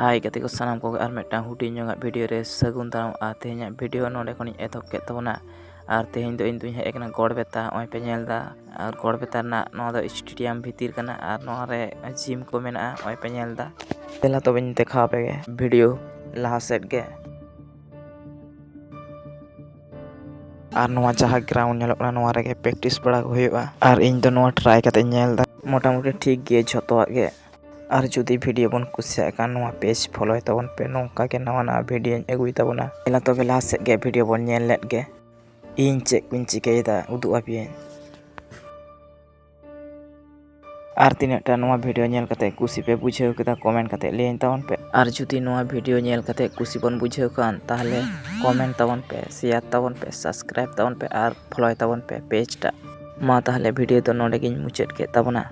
हाय गति को सानाम को आर मिदटां हुडिंग जोंगा वीडियो रे सगुन दाराम आ तेहेंया वीडियो नोडे खनि एथोब के तबोना आर तेहें दो इन हेज एकना गड़बेता ओय पे नेलदा आर गड़बेता ना नोआ दो स्टेडियम भीतिर कना आर नोआ रे जिम को मेना ओय पे नेलदा तेला तबेन देखा पे video Laha set gay are नोआ जहां ग्राउंड नेलो कना नोआ रे प्रैक्टिस बड़ा होयबा आर इन दो नोआ ट्राई कते नेलदा मोटामुटी ठीक गे झतोआ गे और जुदी वीडियो बन कुसियाकान पेज फॉलो तबन पे नौका के नवा वीडियो एगुई तबना एला तबे लाहा सेट गे वीडियो बन नेल लेट गे इन चेक कुन चिकेदा उदु आपिए आर तिनेटा नवा वीडियो नेल कते कुसी पे बुझेव केदा कमेंट कते लेन तबन पे आर जुदी नवा वीडियो नेल कते कुसी बन बुझेव कान ताहले कमेंट तबन पे शेयर तबन पे सब्सक्राइब तबन पे आर फॉलो तबन पे पेज टा मा ताहले वीडियो तो नोडे गिन मुचाद के तबना।